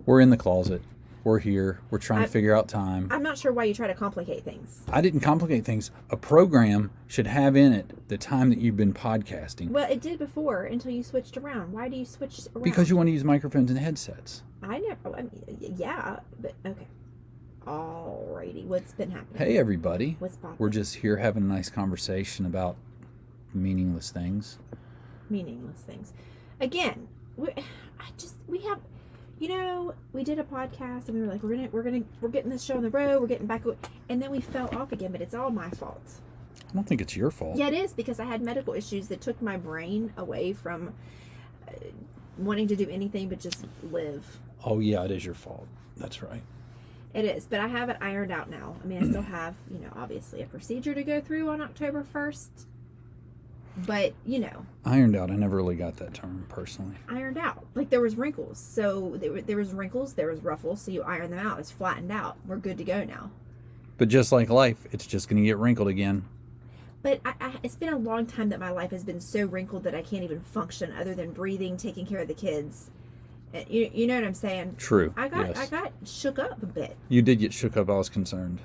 We're in the closet. We're here. We're trying to figure out time. I'm not sure why you try to complicate things. I didn't complicate things. A program should have in it the time that you've been podcasting. Well, it did before until you switched around. Why do you switch around? Because you want to use microphones and headsets. I mean, yeah, but okay. Alrighty, what's been happening? Hey, everybody. What's popping? We're just here having a nice conversation about meaningless things. Meaningless things. Again, we have, we did a podcast and we were like, we're getting this show on the road. We're getting back, and then we fell off again. But it's all my fault. I don't think it's your fault. Yeah, it is, because I had medical issues that took my brain away from wanting to do anything but just live. Oh yeah, it is your fault. That's right. It is, but I have it ironed out now. I mean, I still have, obviously a procedure to go through on October 1st. But, Ironed out. I never really got that term personally. Ironed out. Like, there was wrinkles. So, there was wrinkles, there was ruffles. So, you iron them out. It's flattened out. We're good to go now. But just like life, it's just going to get wrinkled again. But it's been a long time that my life has been so wrinkled that I can't even function other than breathing, taking care of the kids. You know what I'm saying? True. I got shook up a bit. You did get shook up. I was concerned.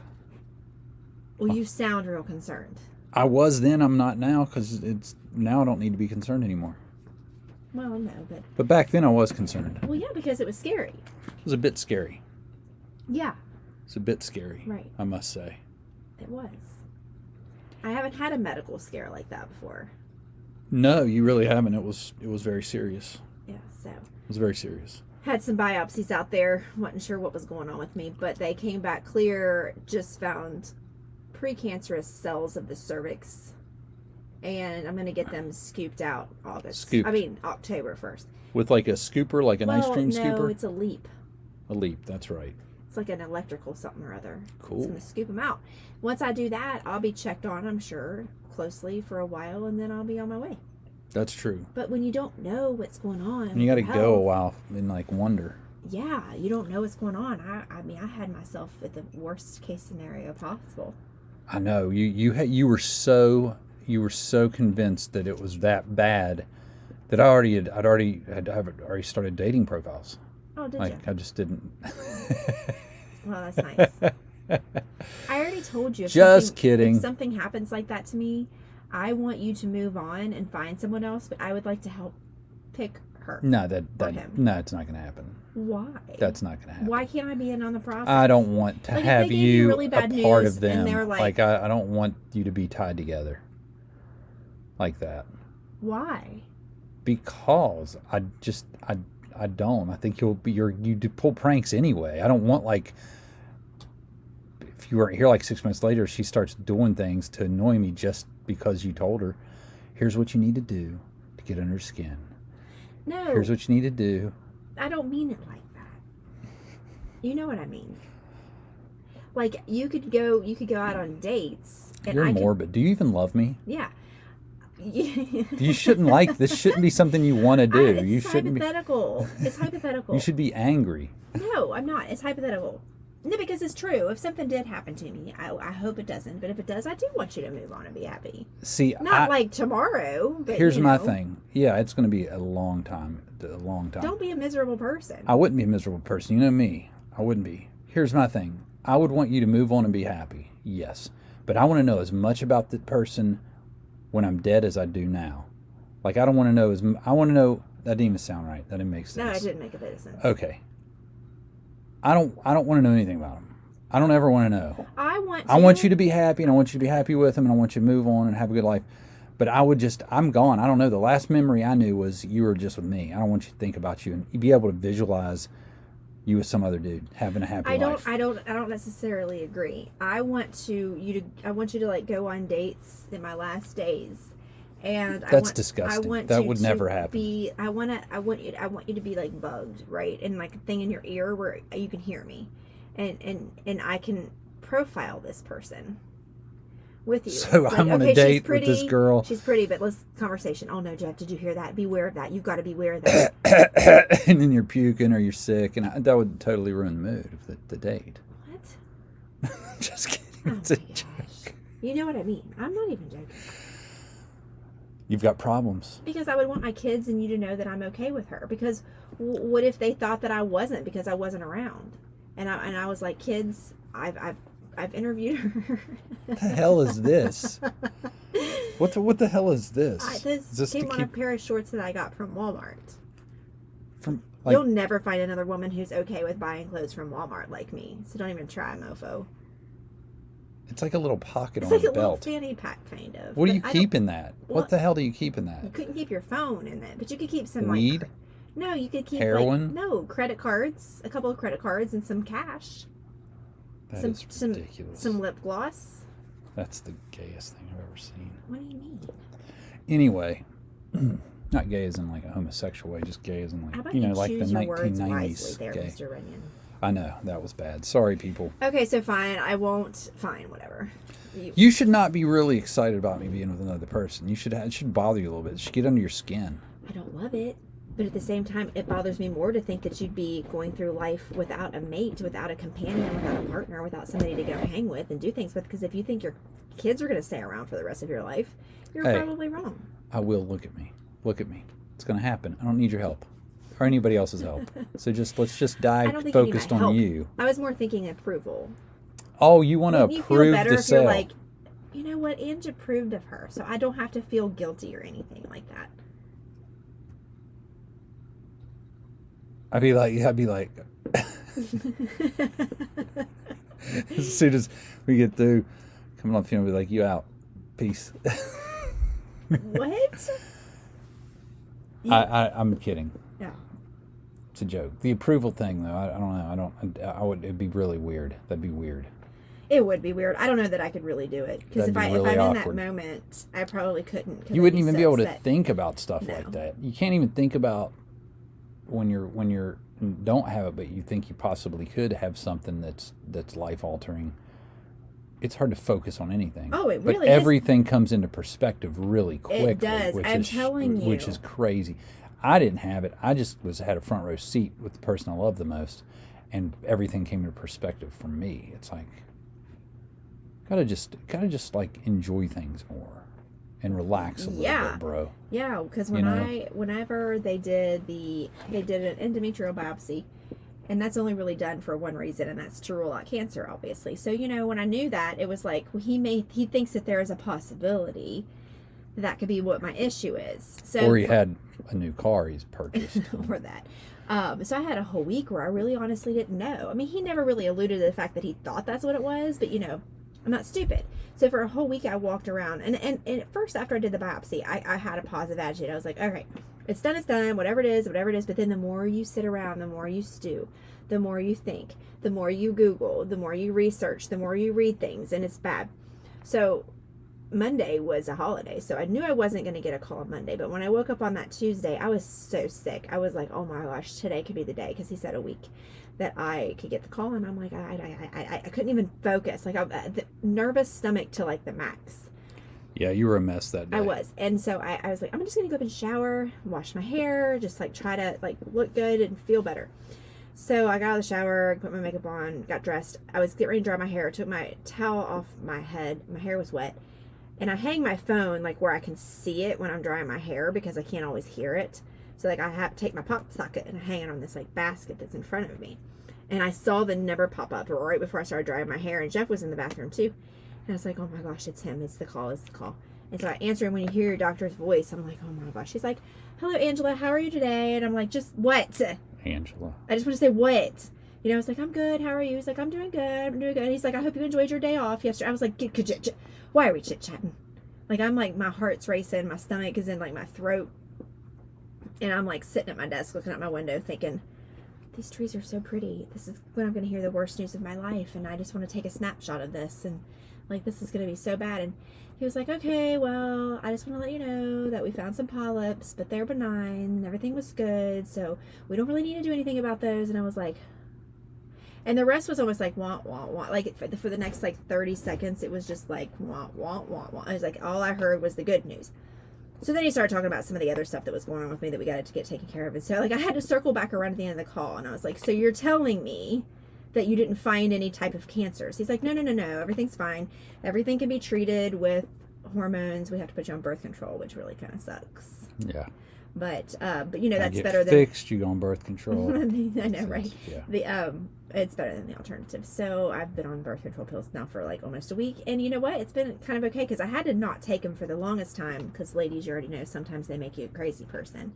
Well, you sound real concerned. I was then. I'm not now, because now I don't need to be concerned anymore. Well, no, but back then I was concerned. Well, yeah, because it was scary. It was a bit scary. Yeah. It's a bit scary. Right. I must say. It was. I haven't had a medical scare like that before. No, you really haven't. It was very serious. Yeah, so. It was very serious. Had some biopsies out there. Wasn't sure what was going on with me, but they came back clear. Just found precancerous cells of the cervix, and I'm going to get them scooped out October 1st. With like a scooper, like an ice cream scooper? No, it's a leap. A leap, that's right. It's like an electrical something or other. Cool. It's going to scoop them out. Once I do that, I'll be checked on, I'm sure, closely for a while, and then I'll be on my way. That's true. But when you don't know what's going on, and you got to go a while in like wonder. Yeah, you don't know what's going on. I mean, I had myself at the worst case scenario possible. I know you were so convinced that it was that bad that I'd already started dating profiles. Oh, did you? I just didn't. Well, that's nice. I already told you. Just kidding. If something happens like that to me, I want you to move on and find someone else, but I would like to help pick her. No, no, it's not going to happen. Why? That's not going to happen. Why can't I be in on the process? I don't want to have you really bad a part news of them. And they're like I don't want you to be tied together like that. Why? Because I don't. I think you pull pranks anyway. I don't want, like, if you weren't here like 6 months later, she starts doing things to annoy me just because you told her, here's what you need to do to get under her skin. No. Here's what you need to do. I don't mean it like that. You know what I mean? Like, you could go out on dates. And You're morbid. Do you even love me? Yeah. You shouldn't like this. Shouldn't be something you want to do. It's hypothetical. It's hypothetical. You should be angry. No, I'm not. It's hypothetical. No, because it's true. If something did happen to me, I hope it doesn't. But if it does, I do want you to move on and be happy. See, not like tomorrow. But here's my thing. Yeah, it's going to be a long time. Don't be a miserable person. I wouldn't be a miserable person. You know me. I wouldn't be. Here's my thing. I would want you to move on and be happy. Yes, but I want to know as much about the person when I'm dead as I do now. Like, I don't want to know I want to know. That didn't even sound right. That didn't make sense. No, it didn't make a bit of sense. Okay. I don't want to know anything about him. I don't ever want to know. I want you to be happy, and I want you to be happy with him, and I want you to move on and have a good life. But I'm gone. I don't know. The last memory I knew was you were just with me. I don't want you to think about you and be able to visualize you with some other dude having a happy life. I don't necessarily agree. I want you to like go on dates in my last days. And that's disgusting. That would never happen. I want you to be like bugged, right? And like a thing in your ear where you can hear me, and I can profile this person with you. So like, I'm on a date with this girl. She's pretty, but let's conversation. Oh no, Jeff, did you hear that? Beware of that. You've got to beware of that. And then you're puking or you're sick, and that would totally ruin the mood of the date. What? Just kidding. Oh it's a my gosh. joke. You know what I mean. I'm not even joking. You've got problems. Because I would want my kids and you to know that I'm okay with her. Because what if they thought that I wasn't because I wasn't around? And I was like, kids, I've interviewed her. What the hell is this? What the hell is this? This came on a pair of shorts that I got from Walmart. From You'll never find another woman who's okay with buying clothes from Walmart like me. So don't even try, mofo. It's like a little pocket It's on like a a little belt. fanny pack, kind of. What do you But keep in that? Well, What the hell do you keep in that? You couldn't keep your phone in it, but you could keep some Weed? No, you could keep Heroin? no credit cards, a couple of credit cards, and some cash. That is ridiculous. Some lip gloss. That's the gayest thing I've ever seen. What do you mean? Anyway, not gay as in like a homosexual way, just gay as in How like about like the choose your words 1990s wisely there, gay. Mr. Runyon? I know that was bad. Sorry, people. Okay, so fine. I won't. Fine, whatever. You should not be really excited about me being with another person. It should bother you a little bit. It should get under your skin. I don't love it. But at the same time, it bothers me more to think that you'd be going through life without a mate, without a companion, without a partner, without somebody to go hang with and do things with. Because if you think your kids are going to stay around for the rest of your life, you're probably wrong. I will. Look at me. Look at me. It's going to happen. I don't need your help or anybody else's help. So let's just die focused on you. I was more thinking approval. Oh, you want to Wouldn't you feel approve better the if sale? you're like, you know what, Angie approved of her, so I don't have to feel guilty or anything like that. I'd be like, as soon as we get through, coming off the phone, I'll be like, you out, peace. What? I'm kidding. Yeah. It's a joke. The approval thing, though, I don't know. It'd be really weird. That'd be weird. It would be weird. I don't know that I could really do it because if I'm in that moment, I probably couldn't. You wouldn't even be able to think about stuff like that. You can't even think about when you're don't have it, but you think you possibly could have something that's life altering. It's hard to focus on anything. Oh, it really But everything comes into perspective really quickly. It does. I'm telling you. Which is crazy. I didn't have it. I just had a front row seat with the person I love the most, and everything came into perspective for me. It's like gotta just like enjoy things more and relax a little bit, bro. Yeah, because whenever they did an endometrial biopsy, and that's only really done for one reason, and that's to rule out cancer, obviously. So, when I knew that, it was like, well, he thinks that there is a possibility that could be what my issue is. So, or he had a new car he's purchased. or that. So I had a whole week where I really honestly didn't know. I mean, he never really alluded to the fact that he thought that's what it was, but I'm not stupid. So for a whole week I walked around, and at first, after I did the biopsy, I had a positive attitude. I was like, okay, it's done, whatever it is. But then the more you sit around, the more you stew, the more you think, the more you Google, the more you research, the more you read things, and it's bad. So Monday was a holiday, so I knew I wasn't going to get a call on Monday. But when I woke up on that Tuesday, I was so sick. I was like, oh my gosh, today could be the day, because he said a week that I could get the call, and I'm like, I couldn't even focus. Like, the nervous stomach to like the max. Yeah, you were a mess that day. I was. And so I was like, I'm just going to go up and shower, wash my hair, just like try to like look good and feel better. So I got out of the shower, put my makeup on, got dressed. I was getting ready to dry my hair, took my towel off my head. My hair was wet. And I hang my phone like where I can see it when I'm drying my hair, because I can't always hear it. So like I have to take my pop socket and hang it on this like basket that's in front of me. And I saw the number pop up right before I started drying my hair, and Jeff was in the bathroom too. And I was like, oh my gosh, it's him. It's the call. And so I answer, and when you hear your doctor's voice, I'm like, oh my gosh. She's like, hello, Angela. How are you today? And I'm like, just what? Angela. I just want to say what? It's like, I'm good. How are you? He's like, I'm doing good. And he's like, I hope you enjoyed your day off yesterday. I was like, why are we chit-chatting? Like, I'm like, my heart's racing. My stomach is in like my throat. And I'm like sitting at my desk looking out my window thinking, these trees are so pretty. This is when I'm going to hear the worst news of my life. And I just want to take a snapshot of this. And like, this is going to be so bad. And he was like, okay, well, I just want to let you know that we found some polyps, but they're benign and everything was good. So we don't really need to do anything about those. And I was like, and the rest was almost like, wah, wah, wah. Like for the next like 30 seconds, it was just like, wah, wah, wah, wah. I was like, all I heard was the good news. So then he started talking about some of the other stuff that was going on with me that we got to get taken care of. And so like I had to circle back around at the end of the call, and I was like, so you're telling me that you didn't find any type of cancers? He's like, no, everything's fine. Everything can be treated with hormones. We have to put you on birth control, which really kind of sucks. Yeah. But you know, that's get better fixed, you go on birth control. than I know, right? Yeah. It's better than the alternative. So I've been on birth control pills now for like almost a week, and you know what? It's been kind of okay because I had to not take them for the longest time because, ladies, you already know sometimes they make you a crazy person.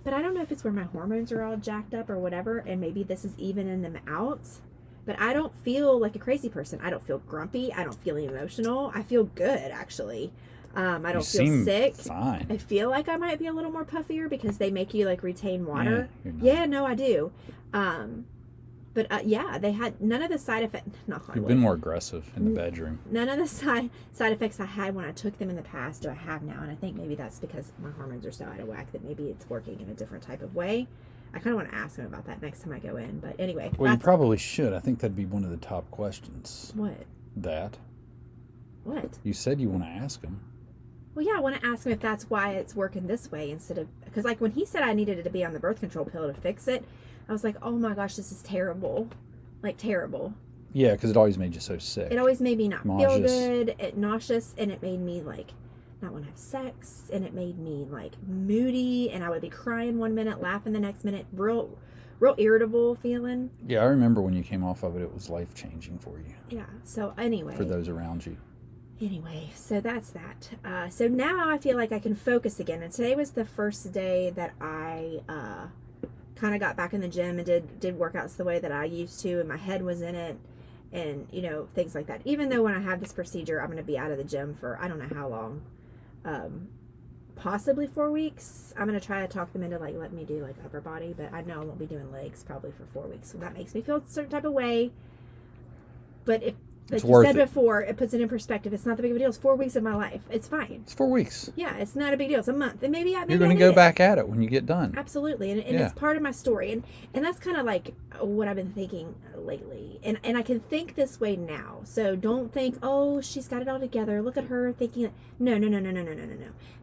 But I don't know if it's where my hormones are all jacked up or whatever, and maybe this is evening them out. But I don't feel like a crazy person. I don't feel grumpy. I don't feel emotional. I feel good, actually. I don't feel sick. Fine. I feel like I might be a little more puffier because they make you like retain water. Yeah, no, I do. But yeah, they had none of the side effects. You've been more aggressive in the bedroom. None of the side effects I had when I took them in the past do I have now, and I think maybe that's because my hormones are so out of whack that maybe it's working in a different type of way. I kind of want to ask him about that next time I go in. But anyway. Well, you probably should. I think that'd be one of the top questions. What? That. What? You said you want to ask him. Well, yeah, I want to ask him if that's why it's working this way instead of... Because, like, when he said I needed it to be on the birth control pill to fix it, I was like, oh my gosh, this is terrible. Like, terrible. Yeah, because it always made you so sick. It always made me not nauseous. feel good, nauseous, and it made me, like, not want to have sex, and it made me, like, moody, and I would be crying one minute, laughing the next minute, real irritable feeling. Yeah, I remember when you came off of it, it was life-changing for you. Yeah, so anyway. For those around you. Anyway, so that's that. So now I feel like I can focus again. And today was the first day that I kind of got back in the gym and did workouts the way that I used to, and my head was in it, and you know, things like that. Even though when I have this procedure, I'm going to be out of the gym for I don't know how long, possibly 4 weeks. I'm going to try to talk them into like letting me do like upper body, but I know I won't be doing legs probably for 4 weeks. So that makes me feel a certain type of way. But if like you said before, it puts it in perspective. It's not the big of a deal. It's 4 weeks of my life. It's fine. It's 4 weeks. Yeah, it's not a big deal. It's a month. And maybe you're going to go back at it when you get done. Absolutely. And it's part of my story. And that's kind of like what I've been thinking lately. And I can think this way now. So don't think, oh, she's got it all together. Look at her thinking. No.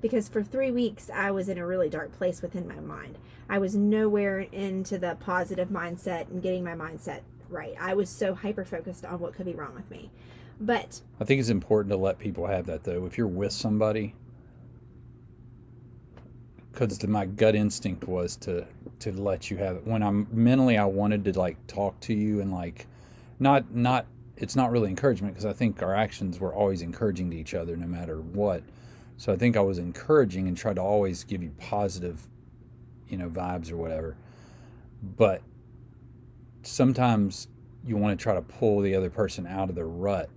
Because for 3 weeks, I was in a really dark place within my mind. I was nowhere into the positive mindset and getting my mindset right. I was so hyper-focused on what could be wrong with me. But I think it's important to let people have that, though. If you're with somebody, because my gut instinct was to let you have it. When I'm mentally, I wanted to, like, talk to you and, like, not it's not really encouragement, because I think our actions were always encouraging to each other no matter what. So I think I was encouraging and tried to always give you positive, vibes or whatever. But sometimes you want to try to pull the other person out of their rut,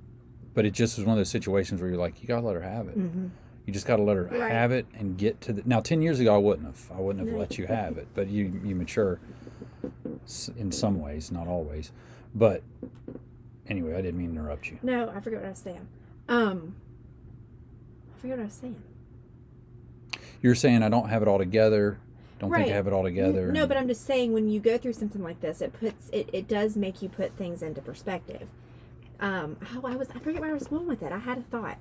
but it just was one of those situations where you're like, you gotta let her have it. Mm-hmm. You just gotta let her have it and get to the. Now, 10 years ago, I wouldn't have let you have it, but you mature in some ways, not always. But anyway, I didn't mean to interrupt you. No, I forget what I was saying. You're saying I don't have it all together. Don't think I have it all together. No, but I'm just saying when you go through something like this, it does make you put things into perspective. I forget where I was going with it. I had a thought.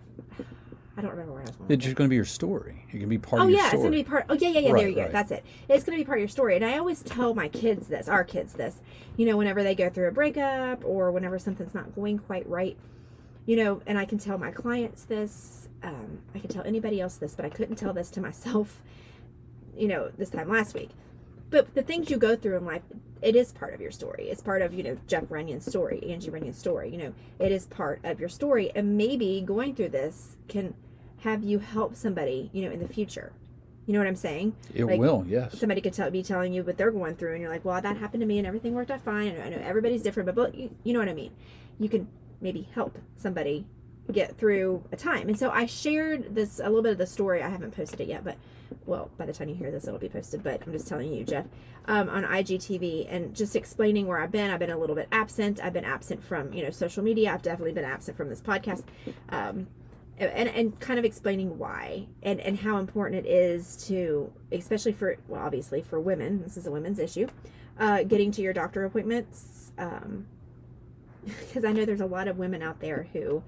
I don't remember where I was going. It's just going to be your story. It can be part of your story. It's going to be part. Oh, yeah. Right, there you go. That's it. It's going to be part of your story. And I always tell my kids this, our kids this, whenever they go through a breakup or whenever something's not going quite right, and I can tell my clients this. I can tell anybody else this, but I couldn't tell this to myself, this time last week. But the things you go through in life, it is part of your story. It's part of, Jeff Runyon's story, Angie Runyon's story. It is part of your story. And maybe going through this can have you help somebody, in the future. You know what I'm saying? It will, yes. Somebody could be telling you what they're going through, and you're like, well, that happened to me, and everything worked out fine. I know everybody's different, but you know what I mean? You can maybe help somebody get through a time. And so I shared a little bit of the story. I haven't posted it yet, but by the time you hear this, it'll be posted, but I'm just telling you, Jeff, on IGTV, and just explaining where I've been a little bit absent. I've been absent from, social media. I've definitely been absent from this podcast, and kind of explaining why, and how important it is to, especially obviously for women, this is a women's issue, getting to your doctor appointments, because I know there's a lot of women out there who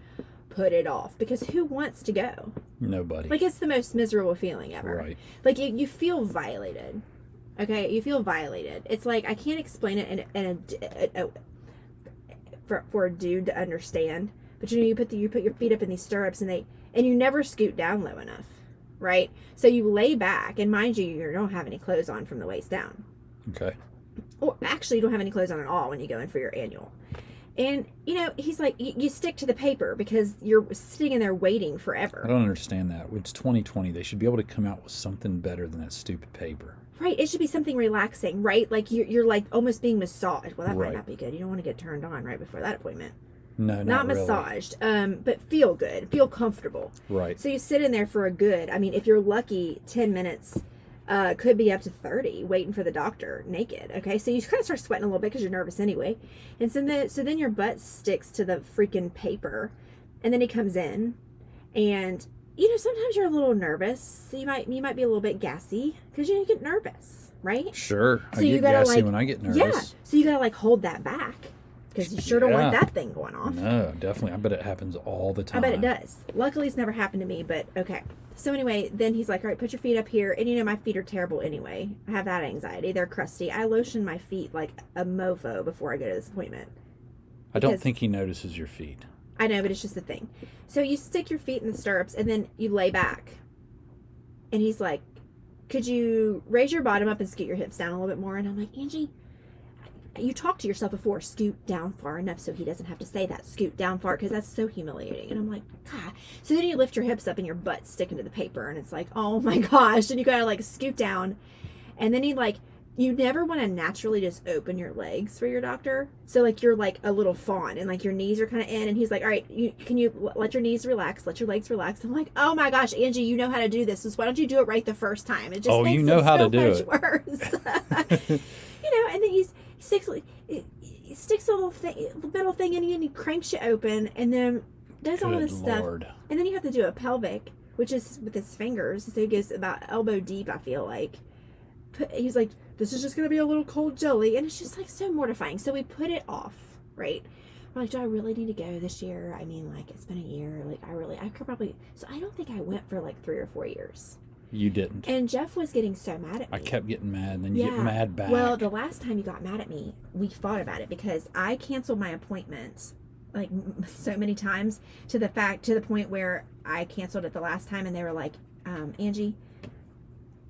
put it off, because who wants to go? Nobody. Like, it's the most miserable feeling ever. Right. Like, you feel violated. Okay, you feel violated. It's like, I can't explain it for a dude to understand, But you put your feet up in these stirrups, and you never scoot down low enough, right? So you lay back, and mind you don't have any clothes on from the waist down. Okay. Or actually, you don't have any clothes on at all when you go in for your annual. And, he's like, you stick to the paper because you're sitting in there waiting forever. I don't understand that. It's 2020. They should be able to come out with something better than that stupid paper. Right. It should be something relaxing, right? Like you're like almost being massaged. Well, that might not be good. You don't want to get turned on right before that appointment. No, not really. Massaged, but feel good, feel comfortable. Right. So you sit in there for a good, if you're lucky, 10 minutes, could be up to 30, waiting for the doctor naked. Okay, so you kind of start sweating a little bit because you're nervous anyway, and so then your butt sticks to the freaking paper, and then he comes in, and sometimes you're a little nervous. So you might be a little bit gassy because you get nervous, right? Sure, so I get gassy when I get nervous. Yeah, so you gotta hold that back. Because you sure don't want that thing going off. No, definitely. I bet it happens all the time. I bet it does. Luckily, it's never happened to me, but okay. So anyway, then he's like, all right, put your feet up here. And my feet are terrible anyway. I have that anxiety. They're crusty. I lotion my feet like a mofo before I go to this appointment. I don't think he notices your feet. I know, but it's just a thing. So you stick your feet in the stirrups and then you lay back. And he's like, could you raise your bottom up and scoot your hips down a little bit more? And I'm like, Angie, you talked to yourself before, scoot down far enough so he doesn't have to say that, scoot down far, because that's so humiliating. And I'm like, God. So then you lift your hips up and your butt's sticking to the paper, and it's like, oh my gosh. And you gotta like scoot down. And then you never want to naturally just open your legs for your doctor. So like you're like a little fawn and like your knees are kind of in, and he's like, all right, can you let your knees relax, let your legs relax. I'm like, oh my gosh, Angie, you know how to do this. So why don't you do it right the first time? It just makes it how so to do much it. Worse. And then he sticks a little metal thing in you, and he cranks you open, and then does all this stuff. And then you have to do a pelvic, which is with his fingers. So he goes about elbow deep, I feel like. He's like, this is just going to be a little cold jelly. And it's just like so mortifying. So we put it off, right? We're like, do I really need to go this year? It's been a year. I could probably. So I don't think I went for like 3 or 4 years. You didn't. And Jeff was getting so mad at me. I kept getting mad, and then you get mad back. Well, the last time you got mad at me, we fought about it because I canceled my appointments like so many times to the point where I canceled it the last time, and they were like, Angie,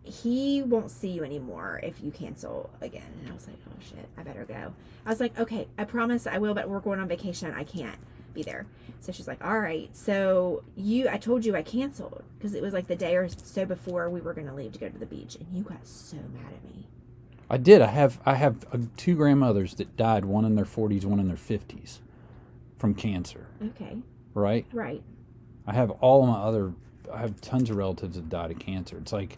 he won't see you anymore if you cancel again. And I was like, oh shit, I better go. I was like, okay, I promise I will, but we're going on vacation. I can't be there. So she's like, all right, so I told you I canceled because it was like the day or so before we were going to leave to go to the beach, and you got so mad at me. I did. I have 2 grandmothers that died, one in their 40s, one in their 50s, from cancer. Okay. Right? Right. I have tons of relatives that died of cancer. It's like,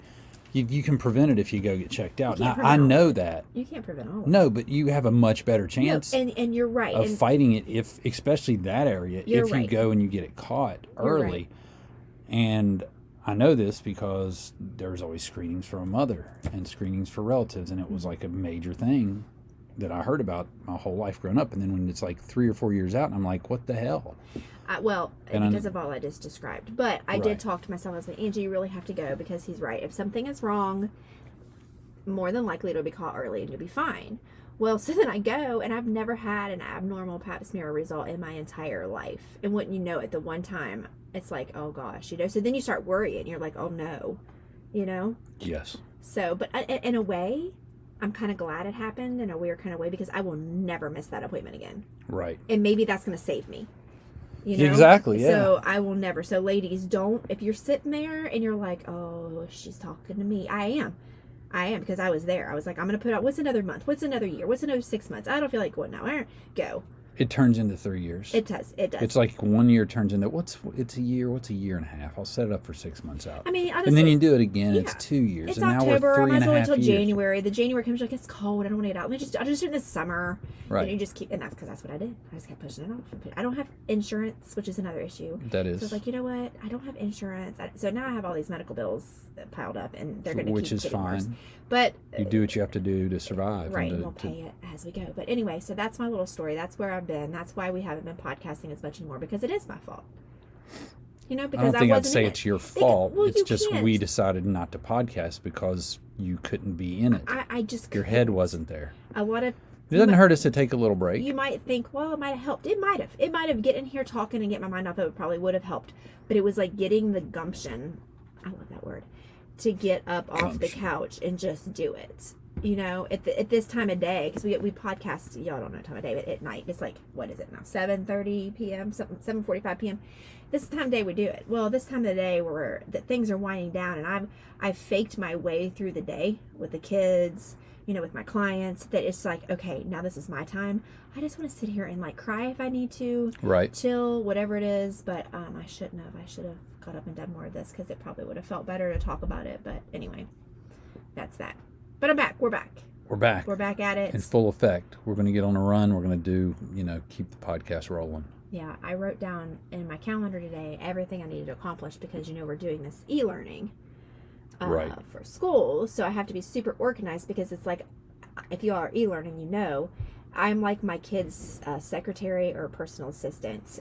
you can prevent it if you go get checked out. Now, I know that. You can't prevent all of it. No, but you have a much better chance and you're right. of fighting it, especially that area, if you go and you get it caught early. Right. And I know this because there's always screenings for a mother and screenings for relatives, and it was like a major thing that I heard about my whole life growing up. And then when it's like 3 or 4 years out, and I'm like, what the hell? Because of all I just described. But I did talk to myself. I was like, Angie, you really have to go because he's right. If something is wrong, more than likely it'll be caught early and you'll be fine. Well, so then I go, and I've never had an abnormal pap smear result in my entire life. And wouldn't you know it, the one time, it's like, oh gosh, So then you start worrying. You're like, oh no, Yes. So, but in a way, I'm kind of glad it happened in a weird kind of way because I will never miss that appointment again. Right. And maybe that's going to save me. Exactly, yeah. So I will never. So ladies, if you're sitting there and you're like, oh, she's talking to me. I am because I was there. I was like, I'm going to put out, what's another month? What's another year? What's another 6 months? I don't feel like going now. Go. It turns into 3 years. It does. It's like 1 year turns into it's a year. What's a year and a half? I'll set it up for 6 months out. Honestly, and then you do it again. It's 2 years. It's and October. Now we're 3.5 years. I might as well wait till January. The January comes, like, it's cold. I don't want to get out. I'll just do it this summer. Right. And you just keep, and that's because that's what I did. I just kept pushing it off. I don't have insurance, which is another issue. That is. So I was like, you know what? I don't have insurance. So now I have all these medical bills piled up, and they're going to keep which is getting fine. worse. But you do what you have to do to survive. Right, and we'll pay it as we go. But anyway, so that's my little story. That's where I've been. That's why we haven't been podcasting as much anymore, because it is my fault. Because I don't think I'd say in it's your fault. It's just can't. we decided not to podcast because you couldn't be in it. I just your head wasn't there. A lot of It doesn't hurt us to take a little break. You might think, well, it might have helped. It might have. It might have. Getting here talking and get my mind off of it probably would have helped. But it was like getting the gumption, I love that word, to get up off the couch and just do it. You know, at this time of day, because we podcast, y'all don't know time of day, but at night, it's like, what is it now, 7:30 p.m., 7:45 p.m., this is the time of day we do it. Well, this time of the day where things are winding down, and I've faked my way through the day with the kids, you know, with my clients, that it's like, okay, now this is my time. I just want to sit here and like cry if I need to, right? Chill, whatever it is. But I shouldn't have. I should have got up and done more of this, because it probably would have felt better to talk about it. But anyway, that's that. But I'm back. We're back. We're back. We're back at it. In full effect. We're going to get on a run. We're going to do, you know, keep the podcast rolling. Yeah, I wrote down in my calendar today everything I needed to accomplish, because, you know, we're doing this e-learning right. for school. So I have to be super organized, because it's like, if you are e-learning, you know, I'm like my kid's secretary or personal assistant,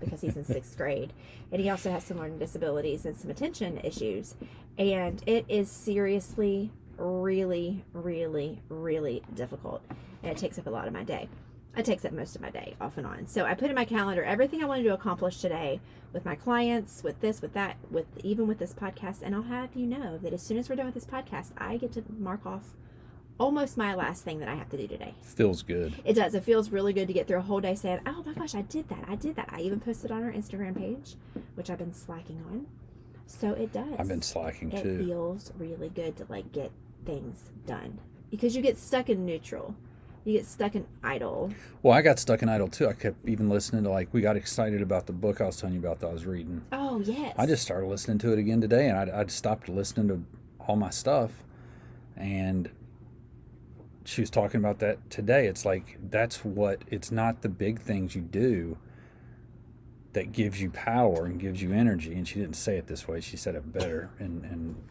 because he's in 6th grade. And he also has some learning disabilities and some attention issues. And it is seriously really, really, really difficult. And it takes up a lot of my day. It takes up most of my day, off and on. So I put in my calendar everything I wanted to accomplish today with my clients, with this, with that, even with this podcast. And I'll have you know that as soon as we're done with this podcast, I get to mark off almost my last thing that I have to do today. Feels good. It does. It feels really good to get through a whole day saying, oh my gosh, I did that. I even posted on our Instagram page, which I've been slacking on. So it does. I've been slacking too. It feels really good to like get things done, because you get stuck in neutral. You get stuck in idle. Well, I got stuck in idle too. I kept even listening to, like, we got excited about the book I was telling you about that I was reading. Oh, yes. I just started listening to it again today, and I'd stopped listening to all my stuff. And she was talking about that today. It's like, it's not the big things you do that gives you power and gives you energy. And she didn't say it this way. She said it better.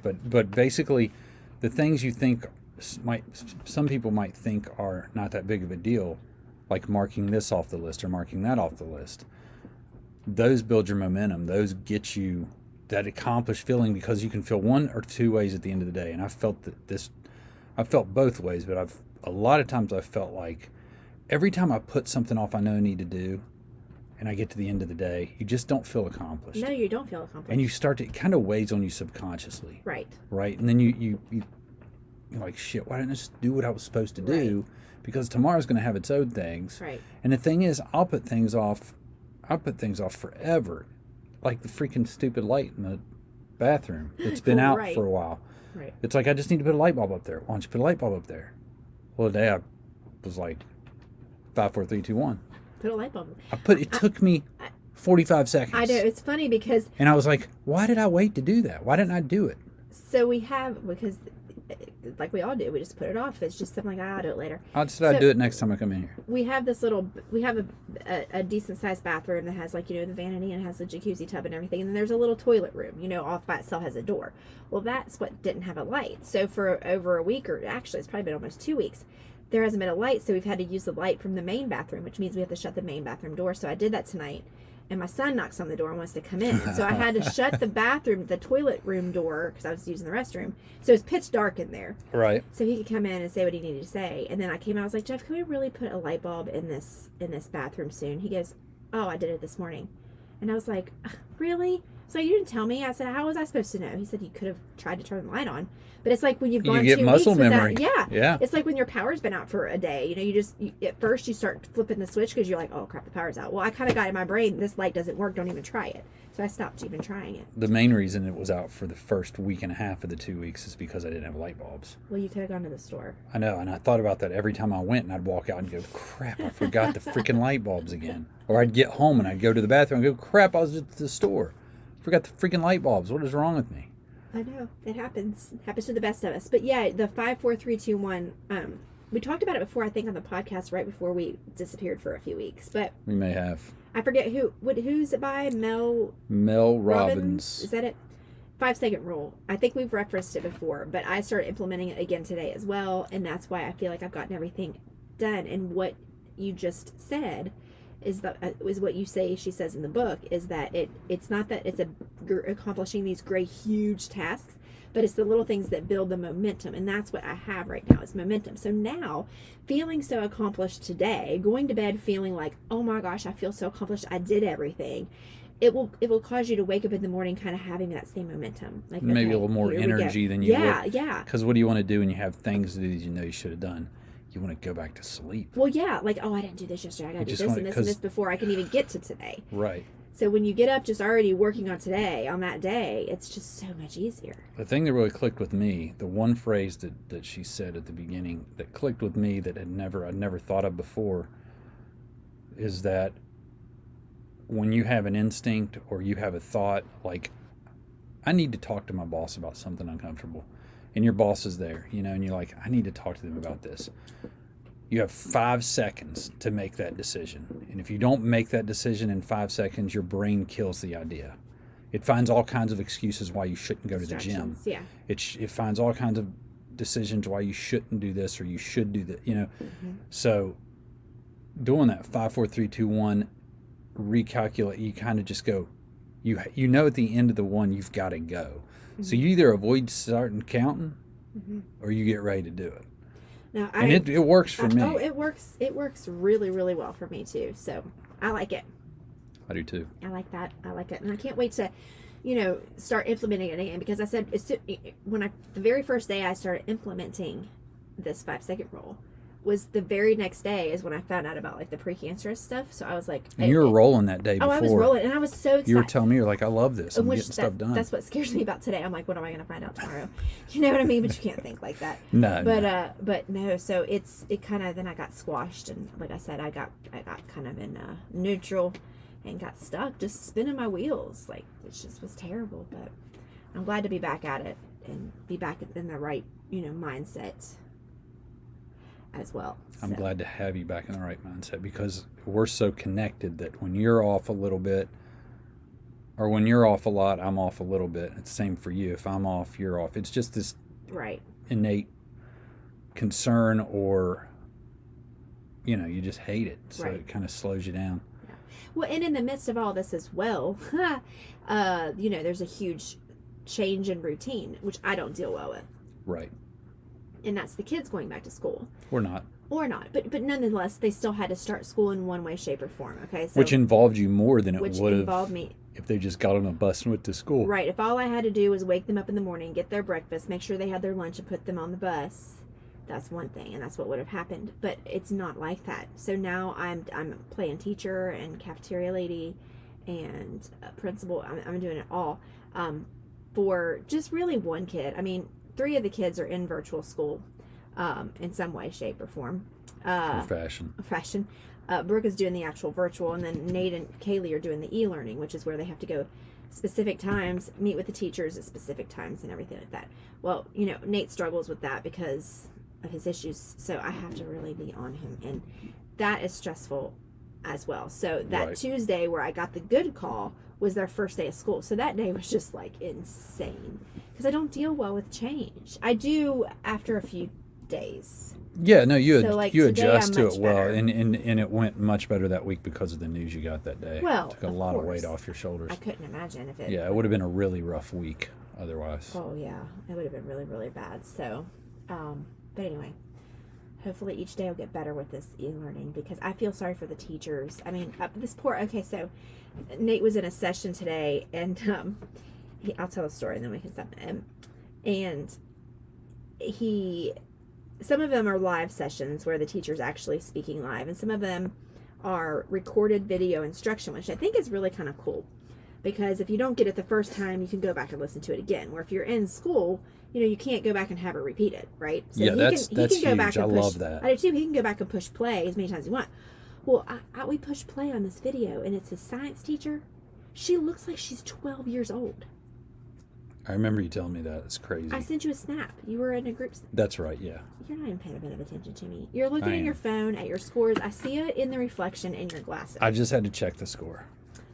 But basically, the things you think some people might think are not that big of a deal, like marking this off the list or marking that off the list, those build your momentum. Those get you that accomplished feeling, because you can feel one or two ways at the end of the day. And I felt I felt both ways, but a lot of times I've felt like every time I put something off I know I need to do, and I get to the end of the day, you just don't feel accomplished. No, you don't feel accomplished. And you start to, it kind of weighs on you subconsciously. Right. Right. And then you're like, shit, why didn't I just do what I was supposed to do? Right. Because tomorrow's going to have its own things. Right. And the thing is, I'll put things off forever. Like the freaking stupid light in the bathroom. It's been out right. for a while. Right. It's like, I just need to put a light bulb up there. Why don't you put a light bulb up there? Well, today I was like, 5, 4, 3, 2, 1. Put a light bulb. It took me 45 seconds. I know. It's funny because... And I was like, why did I wait to do that? Why didn't I do it? So because like we all do, we just put it off. It's just something like, I'll do it later. I'd do it next time I come in here. We have a decent sized bathroom that has, like, you know, the vanity, and has a jacuzzi tub and everything. And then there's a little toilet room, you know, off by itself, has a door. Well, that's what didn't have a light. So for over a week, or actually it's probably been almost 2 weeks, there hasn't been a light. So we've had to use the light from the main bathroom, which means we have to shut the main bathroom door. So I did that tonight. And my son knocks on the door and wants to come in. And so I had to shut the toilet room door, because I was using the restroom. So it's pitch dark in there. Right. So he could come in and say what he needed to say. And then I came out, I was like, Jeff, can we really put a light bulb in this bathroom soon? He goes, oh, I did it this morning. And I was like, really? So you didn't tell me? I said, how was I supposed to know? He said, you could have tried to turn the light on. But it's like when you've gone 2 weeks muscle memory. Yeah. It's like when your power's been out for a day. You know, at first you start flipping the switch because you're like, oh crap, the power's out. Well, I kind of got in my brain, this light doesn't work, don't even try it. So I stopped even trying it. The main reason it was out for the first week and a half of the 2 weeks is because I didn't have light bulbs. Well, you could have gone to the store. I know, and I thought about that every time I went, and I'd walk out and go, crap, I forgot the freaking light bulbs again. Or I'd get home and I'd go to the bathroom and go, crap, I was at the store. Forgot the freaking light bulbs. What is wrong with me? I know. It happens. It happens to the best of us. But yeah, the 5, 4, 3, 2, 1, we talked about it before, I think, on the podcast right before we disappeared for a few weeks. But we may have. I forget who's it by? Mel Robbins. Is that it? 5-second rule. I think we've referenced it before, but I started implementing it again today as well, and that's why I feel like I've gotten everything done. And what you just said is what you say, she says in the book, is that it's not that it's accomplishing these great huge tasks, But it's the little things that build the momentum, and that's what I have right now is momentum. So now, feeling so accomplished today, going to bed feeling like, oh my gosh, I feel so accomplished, I did everything. It will cause you to wake up in the morning kind of having that same momentum, like Maybe okay, a little more here we energy go. than you Yeah, would. yeah. Because what do you want to do when you have things to do that you know you should have done? You want to go back to sleep. Well, yeah, like, oh, I didn't do this yesterday. I got to do just this want and it this and this 'cause- before I can even get to today. Right. So when you get up just already working on today, on that day, it's just so much easier. The thing that really clicked with me, the one phrase that she said at the beginning that clicked with me that I'd never thought of before, is that when you have an instinct or you have a thought like, I need to talk to my boss about something uncomfortable, and your boss is there, and you're like, I need to talk to them about this. You have 5 seconds to make that decision. And if you don't make that decision in 5 seconds, your brain kills the idea. It finds all kinds of excuses why you shouldn't go to the gym. Yeah. It finds all kinds of decisions why you shouldn't do this or you should do that. So doing that 5, 4, 3, 2, 1, recalculate, you kind of just go, you know at the end of the one, you've got to go. So you either avoid starting counting or you get ready to do it. No, and it works for me. Oh, it works. It works really, really well for me too. So I like it. I do too. I like that. I like it, and I can't wait to, start implementing it again, because I said the very first day I started implementing this 5-second rule was the very next day is when I found out about like the precancerous stuff. So I was like, and you were rolling that day before. Oh, I was rolling, and I was so excited. You were telling me, you're like, I love this. I'm getting stuff done. That's what scares me about today. I'm like, what am I going to find out tomorrow? You know what I mean? But you can't think like that. No. But no. So it kind of, then I got squashed, and like I said, I got kind of in neutral, and got stuck just spinning my wheels. Like it just was terrible. But I'm glad to be back at it and be back in the right mindset as well. I'm glad to have you back in the right mindset, because we're so connected that when you're off a little bit, or when you're off a lot, I'm off a little bit. It's the same for you. If I'm off, you're off. It's just this innate concern, or you just hate it, so it kind of slows you down. Yeah. Well, and in the midst of all this as well, there's a huge change in routine, which I don't deal well with. Right. And that's the kids going back to school. Or not. But nonetheless, they still had to start school in one way, shape, or form. Okay, so which involved you more than it would have involved me if they just got on a bus and went to school. Right. If all I had to do was wake them up in the morning, get their breakfast, make sure they had their lunch, and put them on the bus, that's one thing, and that's what would have happened. But it's not like that. So now I'm playing teacher and cafeteria lady and principal. I'm doing it all for just really one kid. I mean, 3 of the kids are in virtual school in some way, shape, or form. Or fashion. Brooke is doing the actual virtual, and then Nate and Kaylee are doing the e-learning, which is where they have to go specific times, meet with the teachers at specific times and everything like that. Well, Nate struggles with that because of his issues, so I have to really be on him, and that is stressful as well. So that Tuesday where I got the good call was their first day of school. So that day was just like insane, because I don't deal well with change. I do after a few days. Yeah, no, you today adjust to it well, better. and it went much better that week because of the news you got that day. Well, it took a lot of weight off your shoulders. I couldn't imagine if it. Yeah, it would have been a really rough week otherwise. Oh yeah, it would have been really, really bad. So, but anyway, hopefully each day will get better with this e-learning, because I feel sorry for the teachers. I mean, so Nate was in a session today, and I'll tell a story and then we can stop. And some of them are live sessions where the teacher's actually speaking live, and some of them are recorded video instruction, which I think is really kind of cool, because if you don't get it the first time, you can go back and listen to it again. Where if you're in school, you can't go back and have it repeated, right? So yeah, that's huge. I love that. I do too. He can go back and push play as many times as you want. Well, we push play on this video, and it's a science teacher. She looks like she's 12 years old. I remember you telling me that. It's crazy. I sent you a snap. You were in a group. That's right, yeah. You're not even paying a bit of attention to me. You're looking at your phone at your scores. I see it in the reflection in your glasses. I just had to check the score.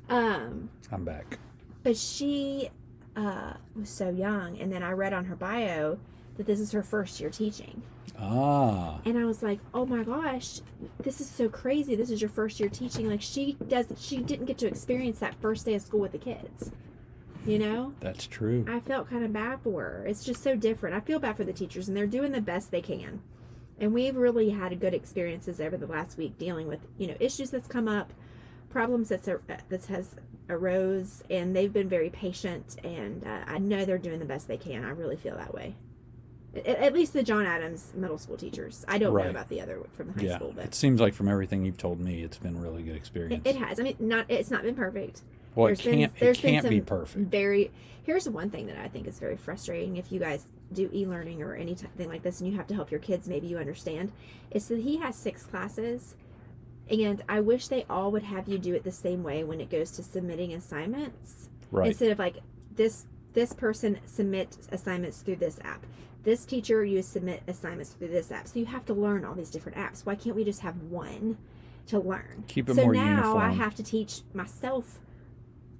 I'm back. But she was so young, and then I read on her bio that this is her first year teaching. Ah. And I was like, oh my gosh, this is so crazy. This is your first year teaching. Like she didn't get to experience that first day of school with the kids. You know? That's true. I felt kind of bad for her. It's just so different. I feel bad for the teachers, and they're doing the best they can. And we've really had good experiences over the last week dealing with, issues that's come up, problems that has arose, and they've been very patient, and I know they're doing the best they can. I really feel that way. At least the John Adams middle school teachers. I don't know about the other from the high school, but it seems like from everything you've told me, it's been a really good experience. It has. I mean, it's not been perfect. Well, it can't be perfect. Here's one thing that I think is very frustrating if you guys do e-learning or anything like this and you have to help your kids, maybe you understand, is that he has 6 classes, and I wish they all would have you do it the same way when it goes to submitting assignments. Right. Instead of like this person submit assignments through this app. This teacher, you submit assignments through this app. So you have to learn all these different apps. Why can't we just have one to learn? Keep it more uniform. So now I have to teach myself.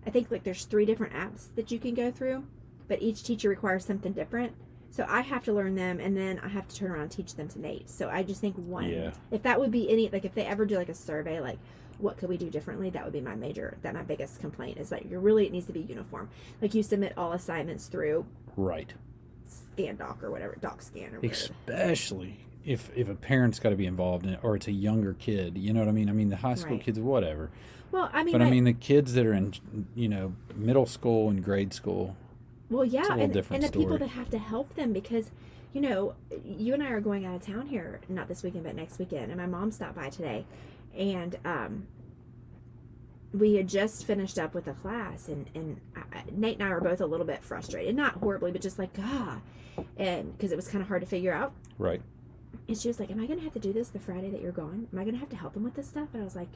I think like there's 3 different apps that you can go through, but each teacher requires something different. So I have to learn them, and then I have to turn around and teach them to Nate. So I just think one. Yeah. If that would be any, like if they ever do like a survey, like what could we do differently, that would be my biggest complaint is that it needs to be uniform. Like you submit all assignments through. Right. ScanDoc or whatever, DocScan or whatever. Especially if a parent's got to be involved in it, or it's a younger kid. You know what I mean? I mean, the high school kids, whatever. Well, I mean, but I mean the kids that are in, middle school and grade school. Well, yeah, and the story. people that have to help them because, you and I are going out of town here, not this weekend, but next weekend, and my mom stopped by today, and we had just finished up with a class, and Nate and I were both a little bit frustrated, not horribly, but just like, and because it was kind of hard to figure out. Right. And she was like, am I going to have to do this the Friday that you're gone? Am I going to have to help him with this stuff? And I was like,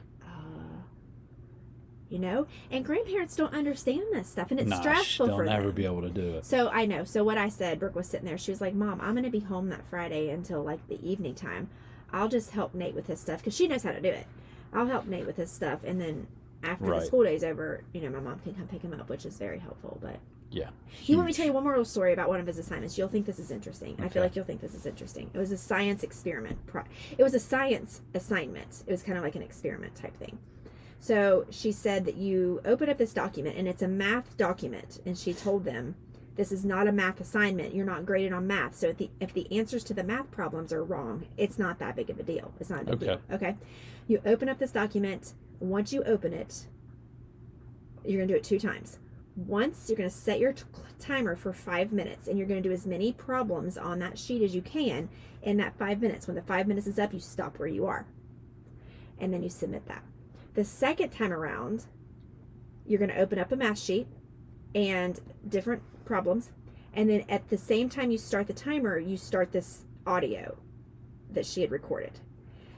and grandparents don't understand this stuff, and it's stressful for them. They'll never be able to do it. So I know. So what I said, Brooke was sitting there. She was like, Mom, I'm going to be home that Friday until like the evening time. I'll just help Nate with his stuff because she knows how to do it. I'll help Nate with his stuff, and then after the school day's over, my mom can come pick him up, which is very helpful. But yeah, you want me to tell you one more little story about one of his assignments? You'll think this is interesting. Okay. I feel like you'll think this is interesting. It was a science experiment. It was a science assignment. It was kind of like an experiment type thing. So she said that you open up this document, and it's a math document, and she told them, this is not a math assignment. You're not graded on math. So if the answers to the math problems are wrong, it's not that big of a deal. It's not a big deal. Okay. You open up this document. Once you open it, you're going to do it 2 times. Once, you're going to set your timer for 5 minutes, and you're going to do as many problems on that sheet as you can in that 5 minutes. When the 5 minutes is up, you stop where you are, and then you submit that. The second time around, you're going to open up a math sheet and different problems, and then at the same time you start the timer, you start this audio that she had recorded.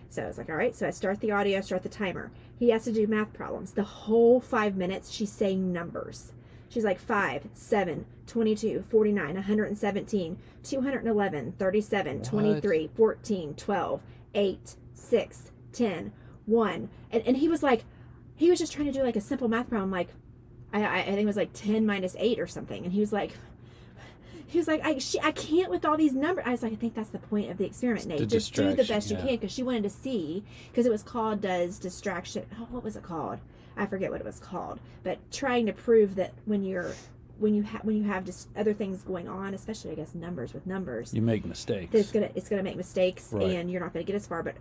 So I was like, all right, so I start the audio, start the timer. He has to do math problems. The whole 5 minutes, she's saying numbers. She's like 5, 7, 22, 49, 117, 211, 37, 23, 14, 12, 8, 6, 10, 1. And he was like, he was just trying to do like a simple math problem, like, I think it was like 10 minus 8 or something. And he was like, I can't with all these numbers. I was like, I think that's the point of the experiment, Nate. Just do the best you can, because she wanted to see, because it was called Does Distraction, what was it called? I forget what it was called. But trying to prove that when you have just other things going on, especially I guess numbers with numbers, you make mistakes. It's gonna make mistakes, right, and you're not gonna get as far. But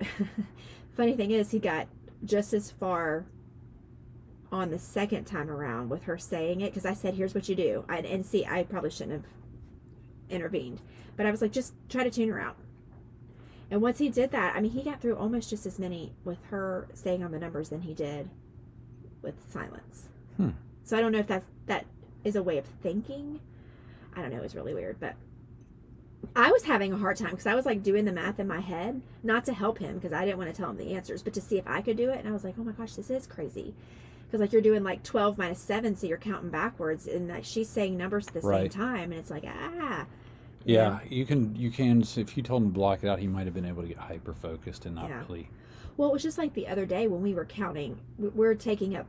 funny thing is, he got just as far on the second time around with her saying it, because I said, here's what you do. And see, I probably shouldn't have intervened, but I was like, just try to tune her out. And once he did that, I mean, he got through almost just as many with her saying on the numbers than he did with silence. So I don't know if that is a way of thinking. I don't know. It was really weird, but I was having a hard time because I was like doing the math in my head, not to help him because I didn't want to tell him the answers, but to see if I could do it. And I was like, oh my gosh, this is crazy. Because like you're doing like 12 minus 7, so you're counting backwards, and like she's saying numbers at the same time, and it's like, yeah, you can if you told him to block it out, he might have been able to get hyper focused and not really. Well, it was just like the other day when we were counting, we're taking up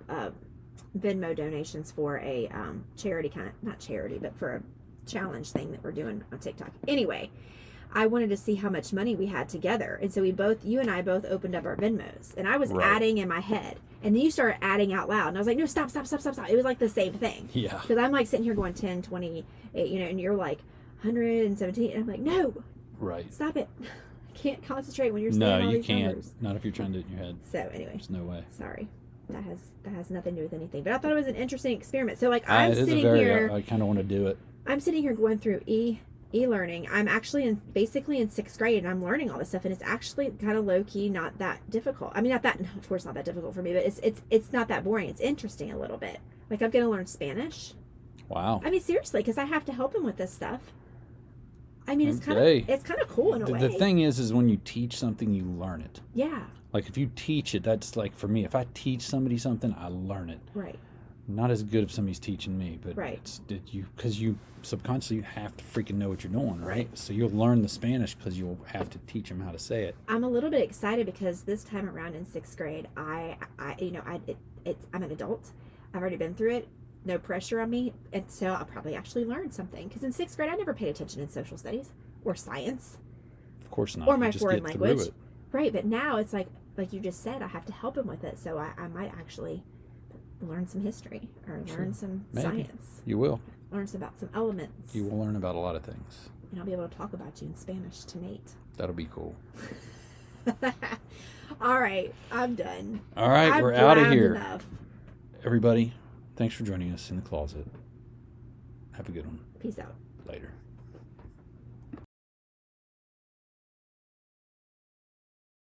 Venmo donations for a charity, kind of, not charity, but for a challenge thing that we're doing on TikTok. Anyway, I wanted to see how much money we had together. And so you and I both opened up our Venmos. And I was adding in my head. And then you started adding out loud. And I was like, no, stop. It was like the same thing. Yeah. Because I'm like sitting here going 10, 28, and you're like 117. And I'm like, no. Right. Stop it. I can't concentrate when you're saying all these numbers. Not if you're trying to do it in your head. So anyway. There's no way. Sorry. That has nothing to do with anything. But I thought it was an interesting experiment. So like I'm sitting here. I kind of want to do it. I'm sitting here going through e-learning. I'm actually basically in 6th grade, and I'm learning all this stuff, and it's actually kind of low key, not that difficult. I mean, of course, not that difficult for me, but it's not that boring. It's interesting a little bit. Like I'm gonna learn Spanish. Wow. I mean, seriously, because I have to help him with this stuff. I mean, it's kind of cool in a way. The thing is when you teach something, you learn it. Yeah. Like if you teach it, that's like for me. If I teach somebody something, I learn it. Right. Not as good if somebody's teaching me, but right. because you subconsciously you have to freaking know what you're doing, right? So you'll learn the Spanish because you'll have to teach them how to say it. I'm a little bit excited because this time around in 6th grade, I'm an adult. I've already been through it. No pressure on me, and so I'll probably actually learn something. Because in 6th grade, I never paid attention in social studies or science. Of course not. Or my foreign language. Right, but now it's like you just said, I have to help him with it. So I might actually learn some history or learn some science. You will. Learn about some elements. You will learn about a lot of things. And I'll be able to talk about you in Spanish to Nate. That'll be cool. All right, I'm done. All right, we're out of here. Enough. Everybody, thanks for joining us in the closet. Have a good one. Peace out. Later.